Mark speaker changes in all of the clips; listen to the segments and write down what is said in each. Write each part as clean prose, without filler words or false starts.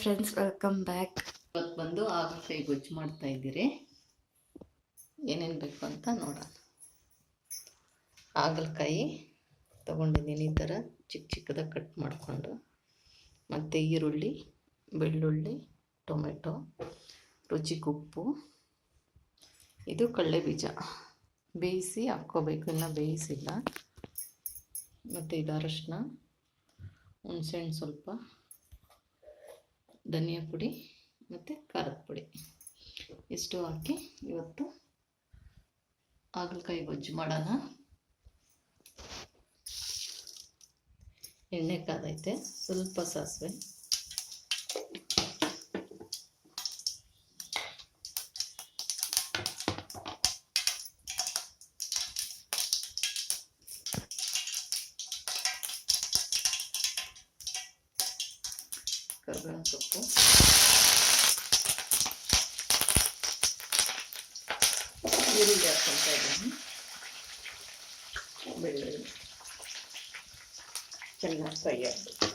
Speaker 1: Friends, welcome back.
Speaker 2: ಇವತ್ತು ಬಂದು ಹಾಗಲಕಾಯಿ ಗೊಜ್ಜು ಮಾಡ್ತಾ ಇದ್ದೀರಿ. ಏನೇನು ಬೇಕು ಅಂತ ನೋಡೋಣ. ಹಾಗಲಕಾಯಿ ತೊಗೊಂಡಿದ್ದೀನಿ, ಈ ಥರ ಚಿಕ್ಕ ಚಿಕ್ಕದಾಗಿ ಕಟ್ ಮಾಡಿಕೊಂಡು, ಮತ್ತು ಈರುಳ್ಳಿ, ಬೆಳ್ಳುಳ್ಳಿ, ಟೊಮೆಟೊ, ರುಚಿಗೆ ಉಪ್ಪು, ಇದು ಕಡಲೆ ಬೀಜ ಬೇಯಿಸಿ ಹಾಕ್ಕೋಬೇಕು, ಇನ್ನೂ ಬೇಯಿಸಿಲ್ಲ. ಮತ್ತು ಇದು ಅರಶಿನ, ಹುಣಸೆಹಣ್ಣು ಸ್ವಲ್ಪ, ಧನಿಯಾ ಪುಡಿ ಮತ್ತು ಖಾರದ ಪುಡಿ, ಇಷ್ಟು ಹಾಕಿ ಇವತ್ತು ಹಾಗಲಕಾಯಿ ಗೊಜ್ಜು ಮಾಡೋಣ. ಎಣ್ಣೆ ಕಾದೈತೆ, ಸ್ವಲ್ಪ ಸಾಸಿವೆ, ಕರಿಬೇವಿನ ಸೊಪ್ಪು, ಈರುಳ್ಳಿ ಹಾಕ್ಕೊಳ್ತಾ ಇದ್ದೀನಿ, ಬೆಳ್ಳುಳ್ಳಿ ಚೆನ್ನಾಗಿ ಫ್ರೈ ಆಗಬೇಕು.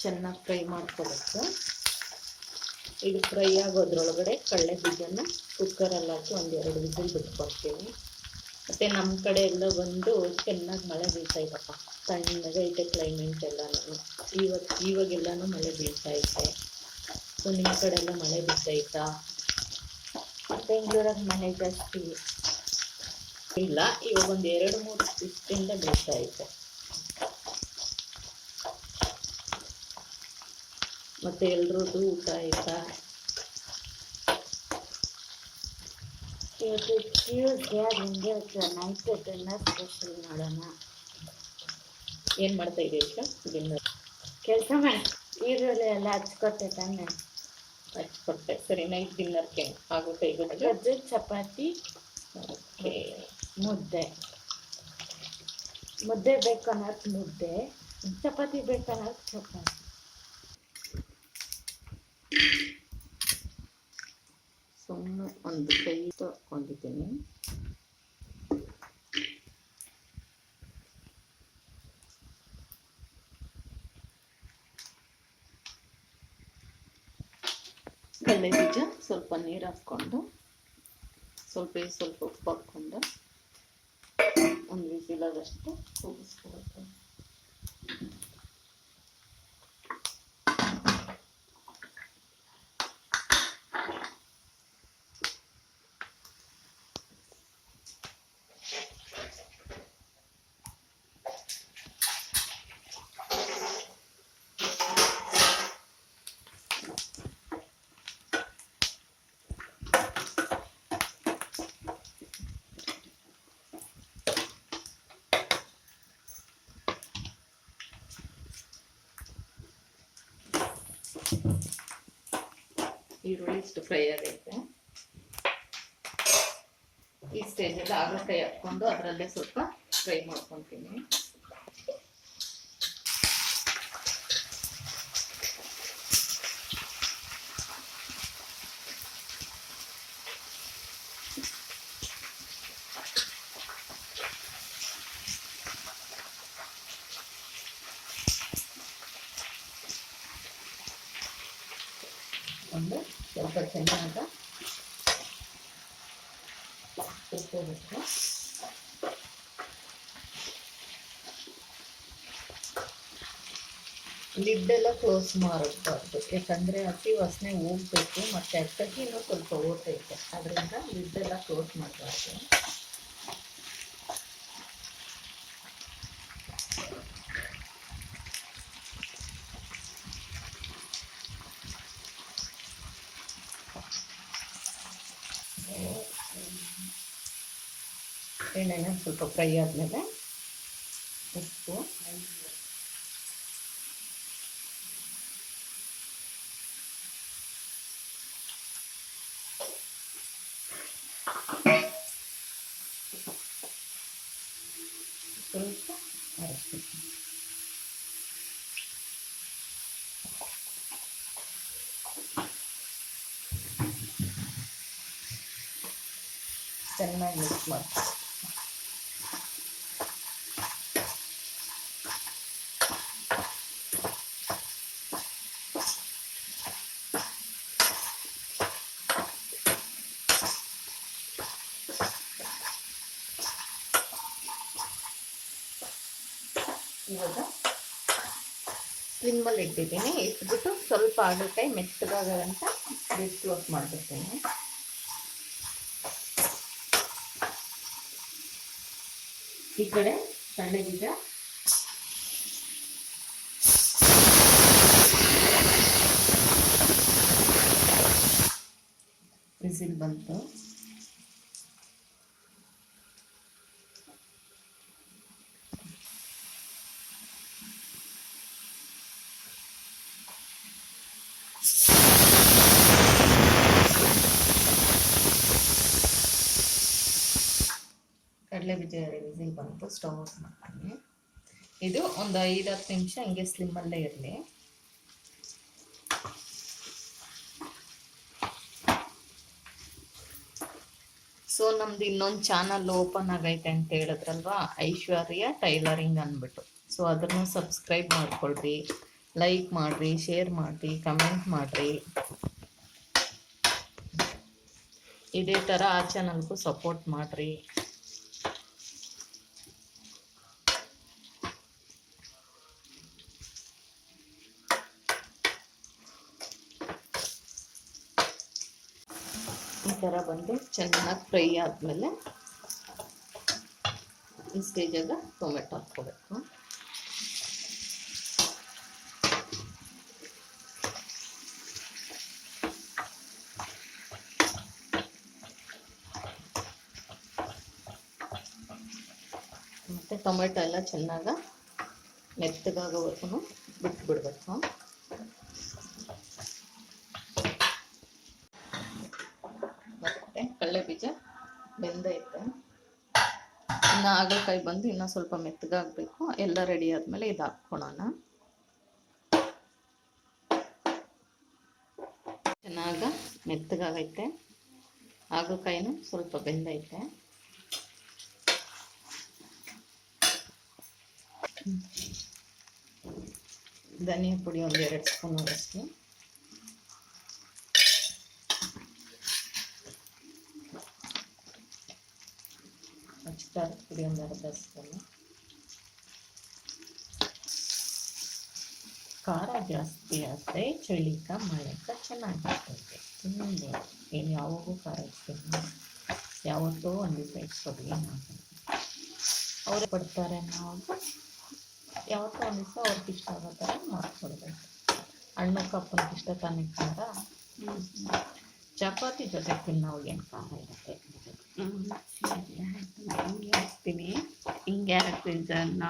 Speaker 2: ಚೆನ್ನಾಗಿ ಫ್ರೈ ಮಾಡ್ಕೋಬೇಕು. ಇದು ಫ್ರೈ ಆಗೋದ್ರೊಳಗಡೆ ಕಡಲೆ ಬೀಜನ ಕುಕ್ಕರಲ್ಲಿ ಹಾಕಿ ಒಂದೆರಡು ವಿಸಿಲ್ ಬಿಟ್ಕೊಡ್ತೀವಿ. ಮತ್ತು ನಮ್ಮ ಕಡೆ ಎಲ್ಲ ಬಂದು ಚೆನ್ನಾಗಿ ಮಳೆ ಬೀಳ್ತಾ ಇದ್ದಪ್ಪ, ತಣ್ಣಗೈತೆ ಕ್ಲೈಮೇಟ್ ಎಲ್ಲನೂ. ಇವಾಗೆಲ್ಲನೂ ಮಳೆ ಬೀಳ್ತಾ ಐತೆ. ಸೊ ನಿಮ್ಮ ಕಡೆ ಎಲ್ಲ ಮಳೆ ಬೀಳ್ತೈತಾ? ಬೆಂಗಳೂರಾಗ ಮಳೆ ಜಾಸ್ತಿ ಇಲ್ಲ, ಇವಾಗ ಒಂದು 2-3 ದಿವಸದಿಂದ ಬೀಳ್ತಾ ಐತೆ. ಮತ್ತು ಎಲ್ರದ್ದು ಊಟ ಆಯ್ತಾ?
Speaker 1: ಇವತ್ತು ಟ್ಯೂಸ್ಡೇ, ನಿಮಗೆ ನೈಟ್ ಡಿನ್ನರ್ ಸ್ಪೆಷಲ್ ಮಾಡೋಣ.
Speaker 2: ಏನು ಮಾಡ್ತಾ ಇದ್ದೀವಿ ಡಿನ್ನರ್?
Speaker 1: ಕೆಲಸ ಮಾಡಿ ಈರುಳ್ಳಿ ಎಲ್ಲ ಹಚ್ಕೊಟ್ಟೆ ತಾನೆ?
Speaker 2: ಹಚ್ಕೊಟ್ಟೆ. ಸರಿ, ನೈಟ್ ಡಿನ್ನರ್ಗೆ ಹಾಗಲಕಾಯಿ
Speaker 1: ಗೊಜ್ಜು, ಚಪಾತಿ, ಮುದ್ದೆ. ಮುದ್ದೆ ಬೇಕನ್ನೋದು ಮುದ್ದೆ, ಚಪಾತಿ ಬೇಕನ್ನೋದು ಚಪಾತಿ.
Speaker 2: ಸುಮ್ಮನೆ ಒಂದು ಕೈ ಹಾಕ್ಕೊಂಡಿದ್ದೀನಿ. ಕಡಲೆ ಬೀಜ ಸ್ವಲ್ಪ ನೀರು ಹಾಕ್ಕೊಂಡು, ಸ್ವಲ್ಪ ಉಪ್ಪು ಹಾಕ್ಕೊಂಡು ಒಂದು ವಿಸಿಲಾದಷ್ಟು ಕೂಗಿಸ್ಕೊಬೇಕು. ಈರುಳ್ಳಿ ಇಷ್ಟು ಫ್ರೈ ಆಗೈತೆ. ಈ ಸ್ಟೇಜಲ್ಲಿ ಹಾಗಲಕಾಯಿ ಹಾಕ್ಕೊಂಡು ಅದರಲ್ಲೇ ಸ್ವಲ್ಪ ಫ್ರೈ ಮಾಡ್ಕೊತೀನಿ. ಒಂದು ಸ್ವಲ್ಪ ಚೆನ್ನಾಗ ತಿರ್ಕೋಬೇಕು. ಲಿಡ್ಡೆಲ್ಲ ಕ್ಲೋಸ್ ಮಾಡಬಾರ್ದು, ಯಾಕಂದರೆ ಹಸಿ ವಾಸನೆ ಹೋಗ್ಬೇಕು, ಮತ್ತು ಅಕ್ಕಗಿನೂ ಸ್ವಲ್ಪ ಓಟೈತೆ, ಅದರಿಂದ ಲಿಡ್ಡೆಲ್ಲ ಕ್ಲೋಸ್ ಮಾಡಬಾರ್ದು. ಎಣ್ಣೆನ ಸ್ವಲ್ಪ ಫ್ರೈ ಆದಮೇಲೆ ಉಪ್ಪು, ಸ್ವಲ್ಪ ಅರಶಿನ, ಚೆನ್ನಾಗಿ ಮಿಕ್ಸ್ ಮಾಡ್ತೀವಿ. ಇವಾಗ ಸ್ಲಿಮ್ಮಲ್ಲಿ ಇಟ್ಟಿದ್ದೀನಿ. ಇಟ್ಬಿಟ್ಟು ಸ್ವಲ್ಪ ಹಾಗಲಕಾಯಿ ಮೆತ್ತಗಾಗಂತ ಲಿಡ್ ಕ್ಲೋಸ್ ಮಾಡಿಬಿಡ್ತೀನಿ. ಈ ಕಡೆ ಕಡಲೆ ಬೀಜ ವಿಸಿಲ್ ಬಂತು. ಕಡಲೆ ಬೀಜ ವಿಸಿಲ್ ಬಂತು. ಸ್ಟವ್ ಆಫ್ ಮಾಡ್ತೀನಿ. ಇದು ಒಂದು 5-10 ನಿಮಿಷ ಹಿಂಗೆ ಸ್ಲಿಮ್ಮಲ್ಲೇ ಇರಲಿ. ಸೊ ನಮ್ದು ಇನ್ನೊಂದು ಚಾನಲ್ ಓಪನ್ ಆಗೈತೆ ಅಂತ ಹೇಳಿದ್ರಲ್ವಾ, ಐಶ್ವರ್ಯ ಟೈಲರಿಂಗ್ ಅಂದ್ಬಿಟ್ಟು. ಸೊ ಅದನ್ನು ಸಬ್ಸ್ಕ್ರೈಬ್ ಮಾಡ್ಕೊಳ್ರಿ, ಲೈಕ್ ಮಾಡಿರಿ, ಶೇರ್ ಮಾಡಿರಿ, ಕಮೆಂಟ್ ಮಾಡಿರಿ. ಇದೇ ಥರ ಆ ಚಾನಲ್ಗೂ ಸಪೋರ್ಟ್ ಮಾಡಿರಿ. ಈ ಥರ ಬಂದು ಚೆನ್ನಾಗಿ ಫ್ರೈ ಆದಮೇಲೆ ಈ ಸ್ಟೇಜಾಗ ಟೊಮೆಟೊ ಹಾಕ್ಕೋಬೇಕು. ಮತ್ತು ಟೊಮೆಟೊ ಎಲ್ಲ ಚೆನ್ನಾಗಿ ಮೆತ್ತಗಾಗೋವರೆಗೂ ಬಿಟ್ಬಿಡ್ಬೇಕು. ಕಡಲೆ ಬೀಜ ಬೆಂದೈತೆ. ಇನ್ನು ಹಾಗಲಕಾಯಿ ಬಂದು ಇನ್ನೂ ಸ್ವಲ್ಪ ಮೆತ್ತಗಾಗಬೇಕು. ಎಲ್ಲ ರೆಡಿ ಆದಮೇಲೆ ಇದು ಹಾಕ್ಕೊಳೋಣ. ಚೆನ್ನಾಗಿ ಮೆತ್ತಗಾಗೈತೆ. ಹಾಗಲಕಾಯಿನೂ ಸ್ವಲ್ಪ ಬೆಂದೈತೆ. ಧನಿಯಾ ಪುಡಿ ಒಂದು 2 ಸ್ಪೂನ್ ಅಷ್ಟು, ಖಾರದ ಪುಡಿ ಒಂದು 1/2 ಸ್ಪೂನು. ಖಾರ ಜಾಸ್ತಿ ಆದರೆ ಚಳಿಕ ಮಳೆಕ ಚೆನ್ನಾಗಿರ್ತೈತೆ. ತಿನ್ನೋದು ಏನು ಯಾವಾಗೂ ಖಾರ ಇರ್ತೀನಿ, ಯಾವತ್ತೋ ಒಂದು ದಿವಸ ಇಟ್ಕೊಡಿ. ಅವ್ರು ಪಡ್ತಾರೆ, ನಾವು ಯಾವತ್ತೋ ಒಂದು ದಿವಸ ಅವ್ರಿಗೆ ಇಷ್ಟ ಆಗೋ ಥರ ಮಾಡ್ಕೊಡ್ಬೇಕು. ಹಣ್ಣು ಕಪ್ಪನಿಗೆ ಇಷ್ಟ ತಾನೇ ಖಾರ. ಚಪಾತಿ ಜೊತೆ ತಿನ್ನೋವಾಗ ಏನು ಖಾರ ಇರುತ್ತೆ. ಹಾಕ್ತೀನಿ. ಹಿಂಗೆ ಹಾಕ್ತಿದ್ದನ್ನ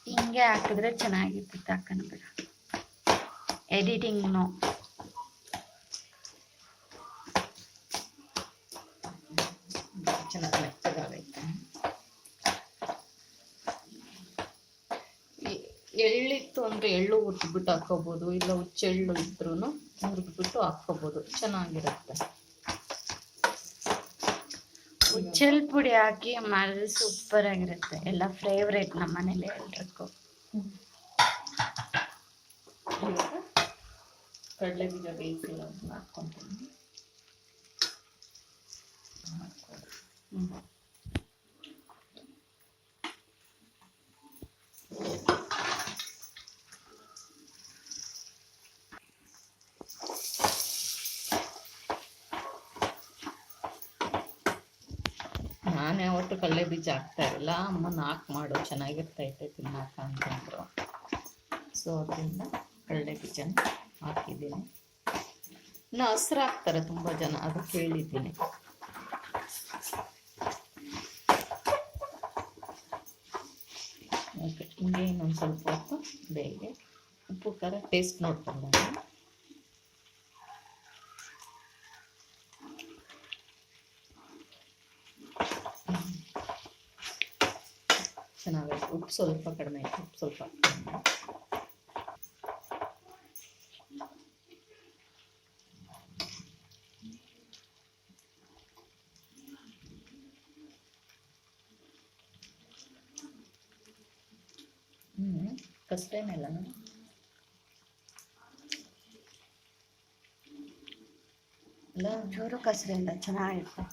Speaker 2: ಹಿಂಗೆ ಹಾಕಿದ್ರೆ ಚೆನ್ನಾಗಿರ್ತೈತೆ. ಹಾಕೋಣ ಬೇಡ, ಎಡಿಟಿಂಗ್ನು. ಚೆನ್ನಾಗಿ ಮೆತ್ತಗಾಗೈತೆ. ಎಳ್ಳಿತ್ತು ಅಂದರೆ ಎಳ್ಳು ಹುರಿದ್ಬಿಟ್ಟು ಹಾಕ್ಕೋಬೋದು, ಇಲ್ಲ ಹುಚ್ಚೆಳ್ಳು ಇದ್ರೂ ಹುರಿದ್ಬಿಟ್ಟು ಹಾಕ್ಕೋಬೋದು, ಚೆನ್ನಾಗಿರುತ್ತೆ. ಹುಚ್ಚೆಳ್ಳು ಪುಡಿ ಹಾಕಿ ಮಾಡಿದ್ರೆ ಸೂಪರ್ ಆಗಿರುತ್ತೆ. ಎಲ್ಲ ಫೇವ್ರೇಟ್ ನಮ್ಮ ಮನೇಲಿ ಎಲ್ರಿಗೂ. ಕಡಲೆ ಬೀಜ ಬೇಯಿಸಿಲ್ಲ ಹಾಕ್ಕೊತೀನಿ. ನಾನು ಯಾವತ್ತು ಕಡಲೆ ಬೀಜ ಹಾಕ್ತಾ ಇರಲ್ಲ, ಅಮ್ಮನ ಮಾಡು ಚೆನ್ನಾಗಿರ್ತೈತೆ ತಿನ್ನಕ ಅಂತಂದ್ರು. ಸೊ ಅದರಿಂದ ಕಡಲೆ ಬೀಜನ ಹಾಕಿದ್ದೀನಿ. ಇನ್ನು ಹಸ್ರು ಹಾಕ್ತಾರೆ ತುಂಬ ಜನ, ಅದು ಕೇಳಿದ್ದೀನಿ. ಓಕೆ, ಹಿಂಗೆ ಇನ್ನೊಂದು ಸ್ವಲ್ಪ ಹೊತ್ತು ಬೇಗ ಉಪ್ಪು ಖಾರ ಟೇಸ್ಟ್ ನೋಡ್ಕೊಂಡು ಚೆನ್ನಾಗೈತೆ. ಉಪ್ಪು ಸ್ವಲ್ಪ ಕಡಿಮೆ ಆಯ್ತು, ಉಪ್ಪು ಸ್ವಲ್ಪ ಕಷ್ಟೇನಿಲ್ಲ. ಇಲ್ಲ ಚೂರು ಕಸರೆ ಇಲ್ಲ, ಚೆನ್ನಾಗಿರುತ್ತೆ.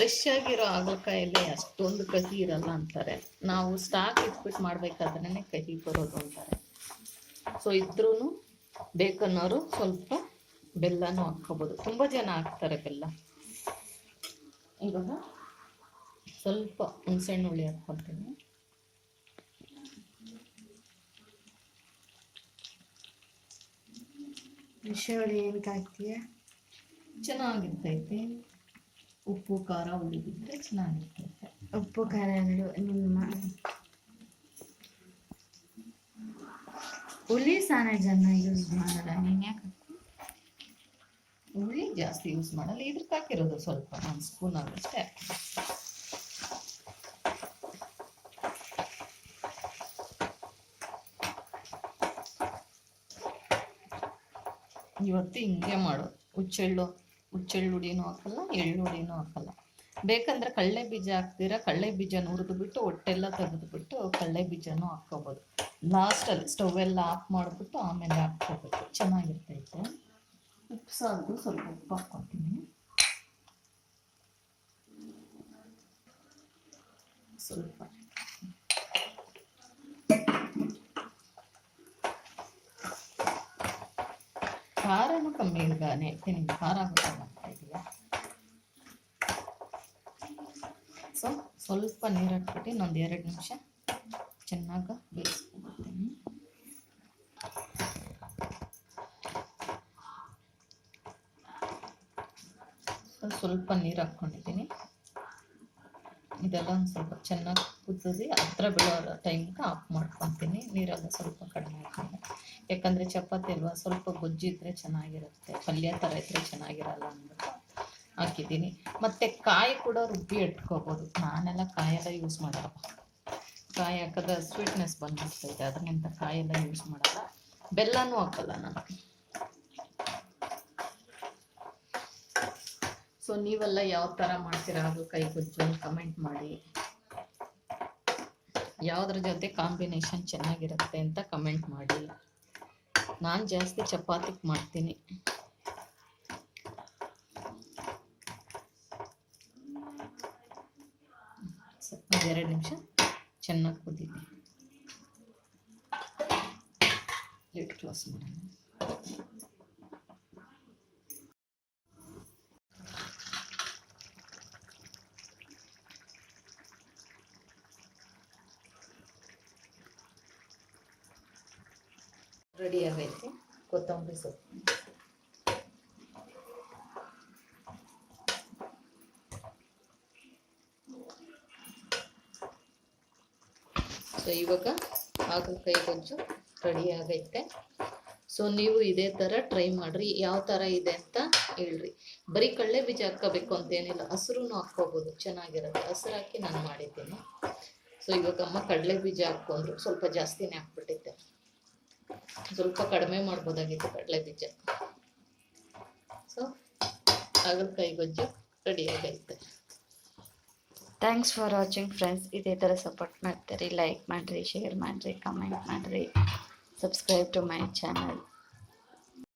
Speaker 2: ಫ್ರೆಶ್ ಆಗಿರೋ ಹಾಗಲಕಾಯಲ್ಲಿ ಅಷ್ಟೊಂದು ಕಹಿ ಇರಲ್ಲ ಅಂತಾರೆ. ನಾವು ಸ್ಟಾಕ್ ಇಟ್ಬಿಟ್ಟು ಮಾಡ್ಬೇಕಾದ್ರೆ ಕಹಿ ಬರೋದು ಅಂತಾರೆ. ಸೊ ಇದ್ರೂ ಬೇಕನ್ನೋರು ಸ್ವಲ್ಪ ಬೆಲ್ಲನೂ ಹಾಕ್ಕೋಬೋದು. ತುಂಬ ಜನ ಹಾಕ್ತಾರೆ ಬೆಲ್ಲ. ಇವಾಗ ಸ್ವಲ್ಪ ಹುಣಸೆಹಣ್ಣು ಹುಳಿ ಹಾಕ್ಕೊತೀನಿ.
Speaker 1: ಹುಣಸೆಹುಳಿ ಏನಕ್ಕೆ ಹಾಕ್ತೀಯ?
Speaker 2: ಚೆನ್ನಾಗಿರ್ತೈತೆ. ಉಪ್ಪು ಖಾರ ಹುಳಿ ಬಿಟ್ಟರೆ ಚೆನ್ನಾಗಿರ್ತೈತೆ.
Speaker 1: ಉಪ್ಪು ಖಾರ ನಿಮ್ಮ ಹುಳಿ ಸಾನ ಜನ ಯೂಸ್ ಮಾಡಲ್ಲ, ನೀನು ಯಾಕೆ?
Speaker 2: ಹುಳಿ ಜಾಸ್ತಿ ಯೂಸ್ ಮಾಡಲ್ಲ. ಇದ್ರಕ್ಕೆ ಹಾಕಿರೋದು ಸ್ವಲ್ಪ 1 ಸ್ಪೂನ್ ಆಗಷ್ಟೇ. ಇವತ್ತು ಹಿಂಗೆ ಮಾಡು. ಹುಚ್ಚೆಳ್ಳು ಹುಡಿನೂ ಹಾಕಲ್ಲ, ಎಳ್ಳು ಹುಡಿನೂ ಹಾಕಲ್ಲ. ಬೇಕಂದ್ರೆ ಕಡಲೆ ಬೀಜ ಹಾಕ್ತೀರಾ, ಕಡಲೆ ಬೀಜನ ಹುರಿದ್ಬಿಟ್ಟು ಹೊಟ್ಟೆಲ್ಲ ತೆಗೆದುಬಿಟ್ಟು ಕಡಲೆ ಬೀಜನೂ ಹಾಕ್ಕೋಬೋದು. ಲಾಸ್ಟಲ್ಲಿ ಸ್ಟವ್ ಎಲ್ಲ ಆಫ್ ಮಾಡಿಬಿಟ್ಟು ಆಮೇಲೆ ಹಾಕ್ಕೋಬೇಕು, ಚೆನ್ನಾಗಿರ್ತೈತೆ. ಉಪ್ಪು ಸಾಲದು, ಸ್ವಲ್ಪ ಉಪ್ಪು ಹಾಕ್ಕೊತೀನಿ. ಸ್ವಲ್ಪ ಖಾರನೂ ಕಮ್ಮಿ ಇದ್ದಾನೆ. ನಿಮ್ಗೆ ಖಾರ ಗೊತ್ತಾಗ್ತಾ ಇದೆಯಾ? ಸೊ ಸ್ವಲ್ಪ ನೀರು ಹಾಕ್ಬಿಟ್ಟು ಇನ್ನೊಂದು 2 ನಿಮಿಷ ಚೆನ್ನಾಗಿ ಬೇಯಿಸ್ಕೊಳ್ತೀನಿ. ಸ್ವಲ್ಪ ನೀರು ಹಾಕ್ಕೊಂಡಿದ್ದೀನಿ. ಇದೆಲ್ಲ ಒಂದು ಸ್ವಲ್ಪ ಚೆನ್ನಾಗಿ ಕುದಿಸಿ ಹತ್ರ ಬೀಳೋ ಟೈಮ್ಗೆ ಆಫ್ ಮಾಡ್ಕೊತೀನಿ. ನೀರೆಲ್ಲ ಸ್ವಲ್ಪ ಕಡಿಮೆ ಹಾಕ್ಕೊಂಡು, ಯಾಕಂದರೆ ಚಪಾತಿ ಅಲ್ವಾ, ಸ್ವಲ್ಪ ಗೊಜ್ಜಿದ್ರೆ ಚೆನ್ನಾಗಿರುತ್ತೆ, ಪಲ್ಯ ಥರ ಇದ್ದರೆ ಚೆನ್ನಾಗಿರಲ್ಲ ಅಂದ್ಬಿಟ್ಟು ಹಾಕಿದ್ದೀನಿ. ಮತ್ತು ಕಾಯಿ ಕೂಡ ರುಬ್ಬಿ ಇಟ್ಕೋಬೋದು. ನಾನೆಲ್ಲ ಕಾಯೆಲ್ಲ ಯೂಸ್ ಮಾಡಲ್ಲ. ಕಾಯಿ ಹಾಕಿದ್ರೆ ಸ್ವೀಟ್ನೆಸ್ ಬಂದ್ಬಿಡ್ತೈತೆ, ಅದರಿಂದ ಕಾಯೆಲ್ಲ ಯೂಸ್ ಮಾಡಲ್ಲ. ಬೆಲ್ಲನೂ ಹಾಕಲ್ಲ ನಾನು. ಸೊ ನೀವೆಲ್ಲ ಯಾವ ಥರ ಮಾಡ್ತೀರಾ ಹಾಗಲಕಾಯಿ ಗೊಜ್ಜು ಅಂತ ಕಮೆಂಟ್ ಮಾಡಿ. ಯಾವುದ್ರ ಜೊತೆ ಕಾಂಬಿನೇಷನ್ ಚೆನ್ನಾಗಿರುತ್ತೆ ಅಂತ ಕಮೆಂಟ್ ಮಾಡಿ. ನಾನು ಜಾಸ್ತಿ ಚಪಾತಿಗೆ ಮಾಡ್ತೀನಿ. ಒಂದು 2 ನಿಮಿಷ ಚೆನ್ನಾಗಿ ಕುದೀನಿ. ಲಿಡ್ ಕ್ಲೋಸ್ ಮಾಡೋಣ. ರೆಡಿ ಆಗೈತೆ ಕೊತ್ತಂಬರಿ ಸೊಪ್ಪು. ಸೊ ಇವಾಗ ಹಾಗಲಕಾಯಿ ಗೊಜ್ಜು ರೆಡಿ ಆಗೈತೆ. ಸೊ ನೀವು ಇದೇ ಥರ ಟ್ರೈ ಮಾಡಿರಿ. ಯಾವ ಥರ ಇದೆ ಅಂತ ಹೇಳ್ರಿ. ಬರೀ ಕಡಲೆ ಬೀಜ ಹಾಕ್ಕೋಬೇಕು ಅಂತೇನಿಲ್ಲ, ಹಸಿರು ಹಾಕ್ಕೋಬೋದು, ಚೆನ್ನಾಗಿರುತ್ತೆ. ಹಸಿರು ಹಾಕಿ ನಾನು ಮಾಡಿದ್ದೀನಿ. ಸೊ ಇವಾಗ ಅಮ್ಮ ಕಡಲೆ ಬೀಜ ಹಾಕ್ಕೊಂಡ್ರು, ಸ್ವಲ್ಪ ಜಾಸ್ತಿನೇ ಹಾಕ್ಬಿಟ್ಟಿದ್ದೆ. ಸ್ವಲ್ಪ ಕಡಿಮೆ ಮಾಡ್ಬೋದಾಗಿತ್ತು ಕಡಲೆ ಬೀಜ. ಸೊ ಹಾಗಲಕಾಯಿ ಗೊಜ್ಜು ರೆಡಿ ಆಗೈತೆ.
Speaker 1: Thanks for watching friends. ಇದೇ ಥರ ಸಪೋರ್ಟ್ ಮಾಡ್ತೀರಿ, ಲೈಕ್ ಮಾಡಿರಿ, ಶೇರ್ ಮಾಡಿರಿ, ಕಮೆಂಟ್ ಮಾಡಿರಿ, ಸಬ್ಸ್ಕ್ರೈಬ್ ಟು ಮೈ ಚಾನಲ್.